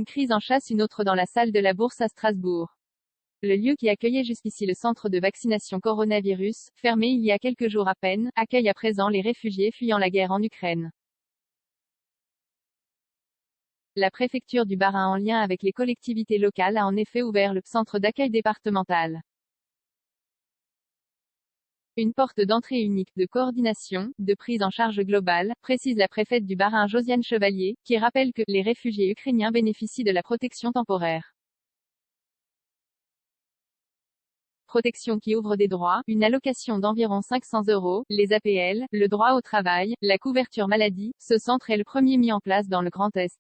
crise en chasse une autre dans la salle de la Bourse à Strasbourg. Le lieu qui accueillait jusqu'ici le centre de vaccination coronavirus, fermé il y a quelques jours à peine, accueille à présent les réfugiés fuyant la guerre en Ukraine. La préfecture du Bas-Rhin en lien avec les collectivités locales a en effet ouvert le centre d'accueil départemental. Une porte d'entrée unique, de coordination, de prise en charge globale, précise la préfète du Bas-Rhin Josiane Chevalier, qui rappelle que les réfugiés ukrainiens bénéficient de la protection temporaire. Protection qui ouvre des droits, une allocation d'environ 500 €, les APL, le droit au travail, la couverture maladie. Ce centre est le premier mis en place dans le Grand Est.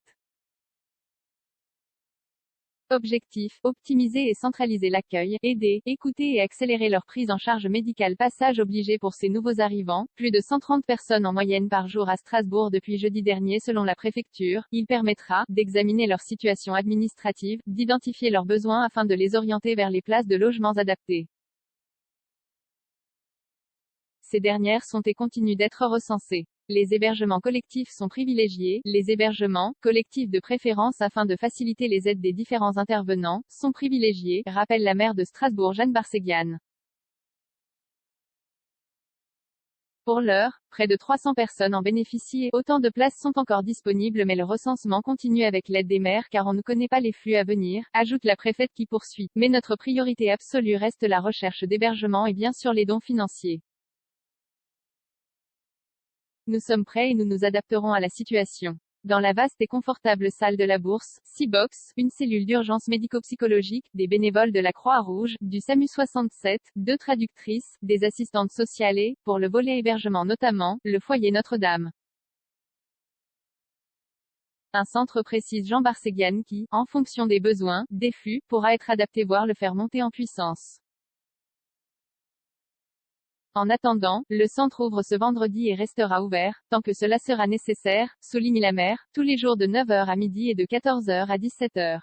Objectif, optimiser et centraliser l'accueil, aider, écouter et accélérer leur prise en charge médicale. Passage obligé pour ces nouveaux arrivants, plus de 130 personnes en moyenne par jour à Strasbourg depuis jeudi dernier selon la préfecture. Il permettra d'examiner leur situation administrative, d'identifier leurs besoins afin de les orienter vers les places de logements adaptés. Ces dernières sont et continuent d'être recensées. Les hébergements collectifs sont privilégiés. Les hébergements collectifs de préférence afin de faciliter les aides des différents intervenants sont privilégiés, rappelle la maire de Strasbourg Jeanne Barseguian. Pour l'heure, près de 300 personnes en bénéficient et autant de places sont encore disponibles, mais le recensement continue avec l'aide des maires car on ne connaît pas les flux à venir, ajoute la préfète qui poursuit. Mais notre priorité absolue reste la recherche d'hébergement et bien sûr les dons financiers. Nous sommes prêts et nous nous adapterons à la situation. Dans la vaste et confortable salle de la Bourse, 6 box, une cellule d'urgence médico-psychologique, des bénévoles de la Croix-Rouge, du SAMU 67, 2 traductrices, des assistantes sociales et, pour le volet hébergement notamment, le foyer Notre-Dame. Un centre précise Jean Barseguian qui, en fonction des besoins, des flux, pourra être adapté voire le faire monter en puissance. En attendant, le centre ouvre ce vendredi et restera ouvert, tant que cela sera nécessaire, souligne la maire, tous les jours de 9 h à midi et de 14 h à 17 h.